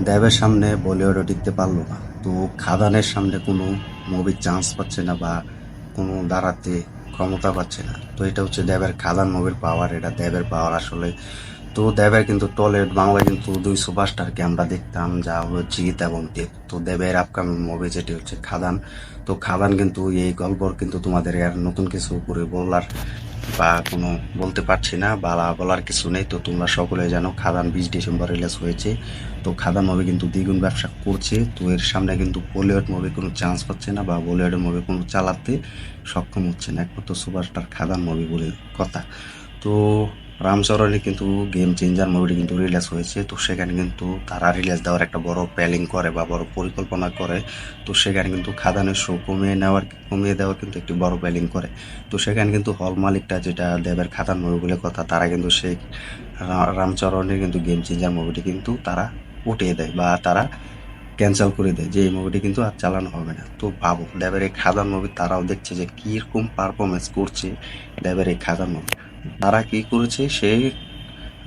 দেবের সামনে বলিউডও টিকতে পারলো না, তো খাদানের সামনে কোনো মুভির চান্স পাচ্ছে না বা কোনো দাঁড়াতে ক্ষমতা পাচ্ছে না। তো এটা হচ্ছে দেবের খাদান মুভির পাওয়ার, এটা দেবের পাওয়ার আসলে। তো দেবের কিন্তু টলিউড বাংলায় কিন্তু দুই সুপারস্টারকে আমরা দেখতাম, যা হলো জিৎ এবং দেব। তো দেবের আপকামিং মুভি যেটি হচ্ছে খাদান। তো খাদান কিন্তু এই গল্প কিন্তু তোমাদের আর নতুন কিছু করে বলার বা কোনো বলতে পারছি না, বা বলার কিছু নেই। তো তোমরা সকলে জানো খাদান 20 ডিসেম্বর রিলিজ হয়েছে। তো খাদান মুভি কিন্তু দ্বিগুণ ব্যবসা করছে। তো এর সামনে কিন্তু বলিউড মুভি কোনো চান্স পাচ্ছে না বা বলিউডের মুভি কোনো চালাতে সক্ষম হচ্ছে না, একমাত্র সুপারস্টার খাদান মুভি বলে কথা। তো রামচরণে কিন্তু গেম চেঞ্জার মুভিটি কিন্তু রিলিজ হয়েছে। তো সেখানে কিন্তু তারা রিলিজ দেওয়ার একটা বড় প্ল্যানিং করে বা বড় পরিকল্পনা করে। তো সেখানে কিন্তু খাদানের শো কমিয়ে দেওয়ার কিন্তু একটি বড় প্ল্যানিং করে। তো সেখানে কিন্তু হল মালিকটা, যেটা দেবের খাদান মুভি বলে কথা, তারা কিন্তু সেই রামচরণের কিন্তু গেম চেঞ্জার মুভিটি কিন্তু তারা উঠিয়ে দেয় বা তারা ক্যান্সেল করে দেয়, যে এই মুভিটি কিন্তু আর চালানো হবে না। তো ভাবো দেবের এই খাদান মুভি তারাও দেখছে যে কিরকম পারফরমেন্স করছে দেবের এই খাদান মুভি। তারা কি করেছে, সেই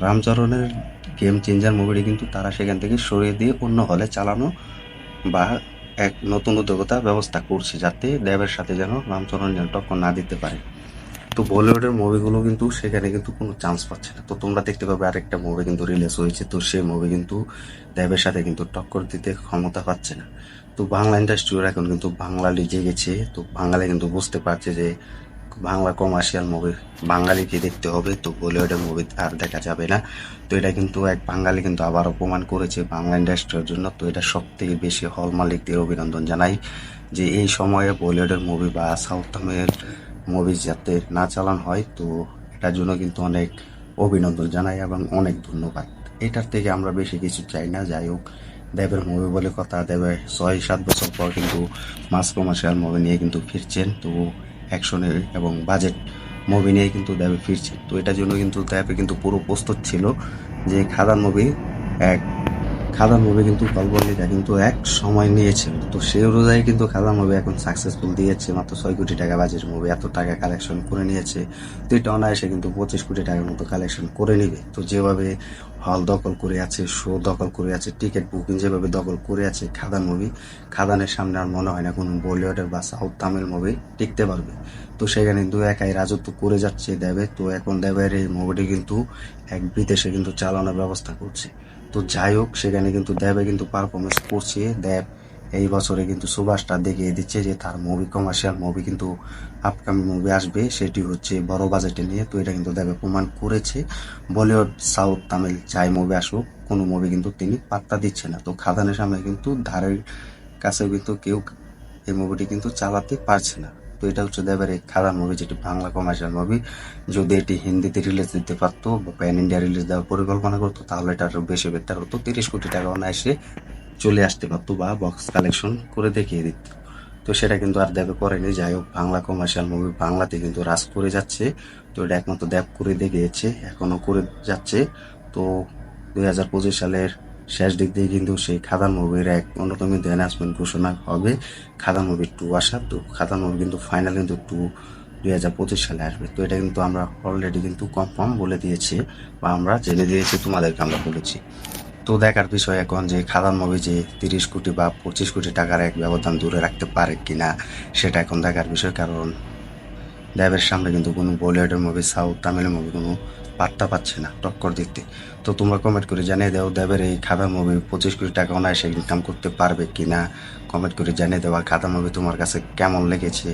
রামচরণের গেম চেঞ্জার মুভিটি কিন্তু তারা সেখান থেকে সরিয়ে দিয়ে অন্য হলে চালানো বা এক নতুন উদ্যোগতার ব্যবস্থা করছে, যাতে দেবের সাথে যেন রামচরণ যেন টক্কর না দিতে পারে। তো বলিউডের মুভিগুলো কিন্তু সেখানে কিন্তু কোনো চান্স পাচ্ছে না। তো তোমরা দেখতে পাবে আরেকটা মুভি কিন্তু রিলিজ হয়েছে, তো সেই মুভি কিন্তু দেবের সাথে কিন্তু টক্কর দিতে ক্ষমতা পাচ্ছে না। তো বাংলা ইন্ডাস্ট্রির এখন কিন্তু বাঙালি জেগেছে। তো বাঙালি কিন্তু বুঝতে পারছে যে বাংলা কমার্শিয়াল মুভি বাঙালিকে দেখতে হবে, তো বলিউডের মুভি আর দেখা যাবে না। তো এটা কিন্তু এক বাঙালি কিন্তু আবার অপমান করেছে বাংলা ইন্ডাস্ট্রির জন্য। তো এটা সব থেকে বেশি হল মালিকদের অভিনন্দন জানাই, যে এই সময়ে বলিউডের মুভি বা সাউথ আমের মুভি যাতে না চালান হয়। তো এটার জন্য কিন্তু অনেক অভিনন্দন জানাই এবং অনেক ধন্যবাদ। এটার থেকে আমরা বেশি কিছু চাই না। যাই হোক, দেবের মুভি বলে কথা, দেবের 6-7 বছর পর কিন্তু মাস কমার্শিয়াল মুভি নিয়ে কিন্তু ফিরছেন। তো অ্যাকশনের এবং বাজেট মুভি নিয়ে কিন্তু দেবে ফিরছেন। তো এটার জন্য কিন্তু দেবে কিন্তু পুরো প্রস্তুত ছিল যে এক খাদান মুভি কিন্তু গল্পটা কিন্তু এক সময় নিয়েছিল। তো সেই অনুযায়ী কিন্তু খাদান মুভি এখন সাকসেসফুল দিয়েছে, মাত্র 6 কোটি টাকা বাজেট মুভি এত টাকা কালেকশন করে নিয়েছে। তো এটা অনায়াসে কিন্তু 25 কোটি টাকার মতো কালেকশন করে নিবে। তো যেভাবে হল দখল করে আছে, শো দখল করে আছে, টিকিট বুকিং যেভাবে দখল করে আছে খাদান মুভি, খাদানের সামনে আর মনে হয় না কোনো বলিউডের বা সাউথ তামিল মুভি টিকতে পারবে। তো সেখানে কিন্তু একাই রাজত্ব করে যাচ্ছে দেবে। তো এখন দেবের এই মুভিটি কিন্তু এক বিদেশে কিন্তু চালানোর ব্যবস্থা করছে। তো যাই হোক, সেখানে কিন্তু দেবে কিন্তু পারফরমেন্স করছে। দেব এই বছরে কিন্তু সুপারস্টার দেখিয়ে দিচ্ছে যে তার মুভি কমার্শিয়াল মুভি কিন্তু আপকামিং মুভি আসবে, সেটি হচ্ছে বড় বাজেটে নিয়ে। তো এটা কিন্তু দেবে প্রমাণ করেছে। বলিউড সাউথ তামিল যাই মুভি আসুক, কোনো মুভি কিন্তু তিনি পাত্তা দিচ্ছে না। তো খাদানের সামনে কিন্তু ধারের কাছেও কিন্তু কেউ এই মুভিটি কিন্তু চালাতে পারছে না। তো এটা হচ্ছে দেবের এই খাদান মুভি, যেটি বাংলা কমার্শিয়াল মুভি। যদি এটি হিন্দিতে রিলিজ দিতে পারতো বা প্যান ইন্ডিয়া রিলিজ দেওয়ার পরিকল্পনা করতো, তাহলে এটা আরো বেশি বেটার হতো। 30 কোটি টাকা অনায়াসে চলে আসতে পারতো বা বক্স কালেকশন করে দেখিয়ে দিত। তো সেটা কিন্তু আর দেবে করেনি। যাই হোক, বাংলা কমার্শিয়াল মুভি বাংলাতে কিন্তু রাজ করে যাচ্ছে। তো এটা একমাত্র দেব করে দেখিয়েছে, এখনো করে যাচ্ছে। তো 2025 সালের শেষ দিক দিয়ে কিন্তু সেই খাদান মুভির এক অন্যতম অ্যানাউন্সমেন্ট ঘোষণা হবে, খাদান মুভি 2 আসা। তো খাদান মুভি কিন্তু ফাইনাল কিন্তু 2025 সালে আসবে। তো এটা কিন্তু আমরা অলরেডি কিন্তু কনফার্ম বলে দিয়েছি বা আমরা জেনে দিয়েছি, তোমাদেরকে আমরা বলেছি। তো দেখার বিষয় এখন যে খাদান মুভি যে 30 কোটি বা 25 কোটি টাকার এক ব্যবধান দূরে রাখতে পারে কিনা, সেটা এখন দেখার বিষয়। কারণ দেবের সামনে কিন্তু কোনো বলিউডের মুভি সাউথ তামিল মুভি কোনো পাত্তা পাচ্ছে না টক্কর দিতে। তো তোমরা কমেন্ট করে জানিয়ে দাও দেবের এই খাদা মুভি 25 কোটি টাকা অনায়াসে ইনকাম করতে পারবে কিনা, কমেন্ট করে জানিয়ে দাও। আর খাদা মুভি তোমার কাছে কেমন লেগেছে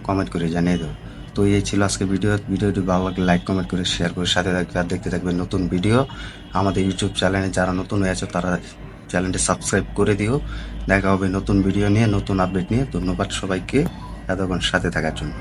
কমেন্ট করে জানিয়ে দাও। তো এই ছিল আজকে ভিডিওটি ভালো লাগলে লাইক কমেন্ট করে শেয়ার করে সাথে থাকবে আর দেখতে থাকবে নতুন ভিডিও। আমাদের ইউটিউব চ্যানেলে যারা নতুন হয়েছে তারা চ্যানেলটি সাবস্ক্রাইব করে দিও। দেখা হবে নতুন ভিডিও নিয়ে, নতুন আপডেট নিয়ে। ধন্যবাদ সবাইকে এতক্ষণ সাথে থাকার জন্য।